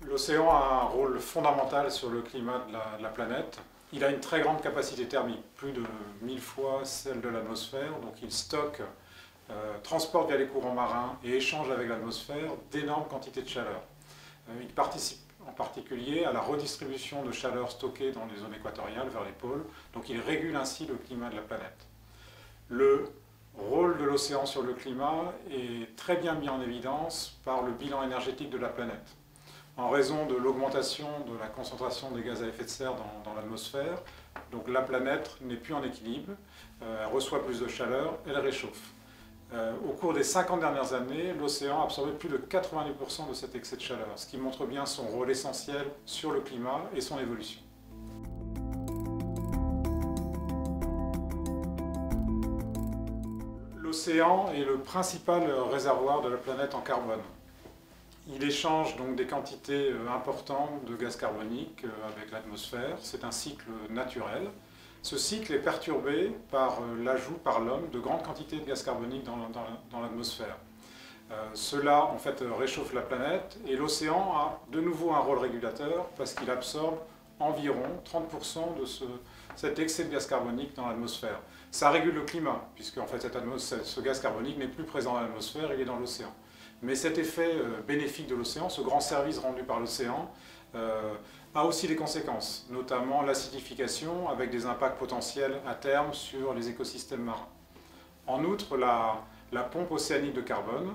L'océan a un rôle fondamental sur le climat de la planète. Il a une très grande capacité thermique, plus de 1000 fois celle de l'atmosphère. Donc il stocke, transporte via les courants marins et échange avec l'atmosphère d'énormes quantités de chaleur. Il participe en particulier à la redistribution de chaleur stockée dans les zones équatoriales vers les pôles. Donc il régule ainsi le climat de la planète. Le rôle de l'océan sur le climat est très bien mis en évidence par le bilan énergétique de la planète. En raison de l'augmentation de la concentration des gaz à effet de serre dans l'atmosphère, donc la planète n'est plus en équilibre, elle reçoit plus de chaleur, elle réchauffe. Au cours des 50 dernières années, l'océan a absorbé plus de 90% de cet excès de chaleur, ce qui montre bien son rôle essentiel sur le climat et son évolution. L'océan est le principal réservoir de la planète en carbone. Il échange donc des quantités importantes de gaz carbonique avec l'atmosphère. C'est un cycle naturel. Ce cycle est perturbé par l'ajout par l'homme de grandes quantités de gaz carbonique dans l'atmosphère. Cela en fait réchauffe la planète et l'océan a de nouveau un rôle régulateur parce qu'il absorbe environ 30% de cet excès de gaz carbonique dans l'atmosphère. Ça régule le climat puisque en fait, ce gaz carbonique n'est plus présent dans l'atmosphère, il est dans l'océan. Mais cet effet bénéfique de l'océan, ce grand service rendu par l'océan, a aussi des conséquences, notamment l'acidification avec des impacts potentiels à terme sur les écosystèmes marins. En outre, la pompe océanique de carbone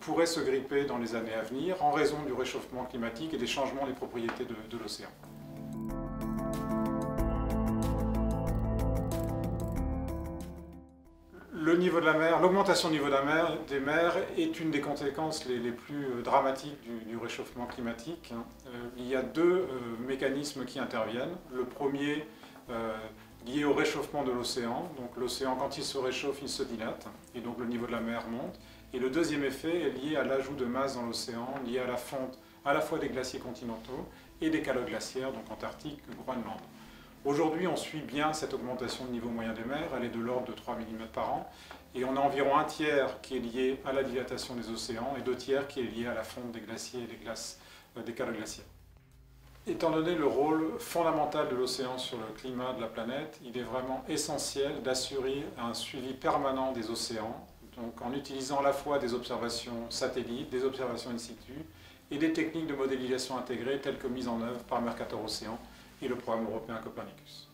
pourrait se gripper dans les années à venir en raison du réchauffement climatique et des changements des propriétés de l'océan. Le niveau de la mer, l'augmentation du niveau des mers est une des conséquences les plus dramatiques du réchauffement climatique. Il y a deux mécanismes qui interviennent. Le premier, lié au réchauffement de l'océan. Donc l'océan, quand il se réchauffe, il se dilate, et donc le niveau de la mer monte. Et le deuxième effet est lié à l'ajout de masse dans l'océan, lié à la fonte à la fois des glaciers continentaux et des calottes glaciaires, donc Antarctique, Groenland. Aujourd'hui, on suit bien cette augmentation de niveau moyen des mers, elle est de l'ordre de 3 mm par an, et on a environ un tiers qui est lié à la dilatation des océans et deux tiers qui est lié à la fonte des glaciers et des calottes glaciaires. Étant donné le rôle fondamental de l'océan sur le climat de la planète, il est vraiment essentiel d'assurer un suivi permanent des océans, donc en utilisant à la fois des observations satellites, des observations in situ et des techniques de modélisation intégrées telles que mises en œuvre par Mercator Océan et le programme européen Copernicus.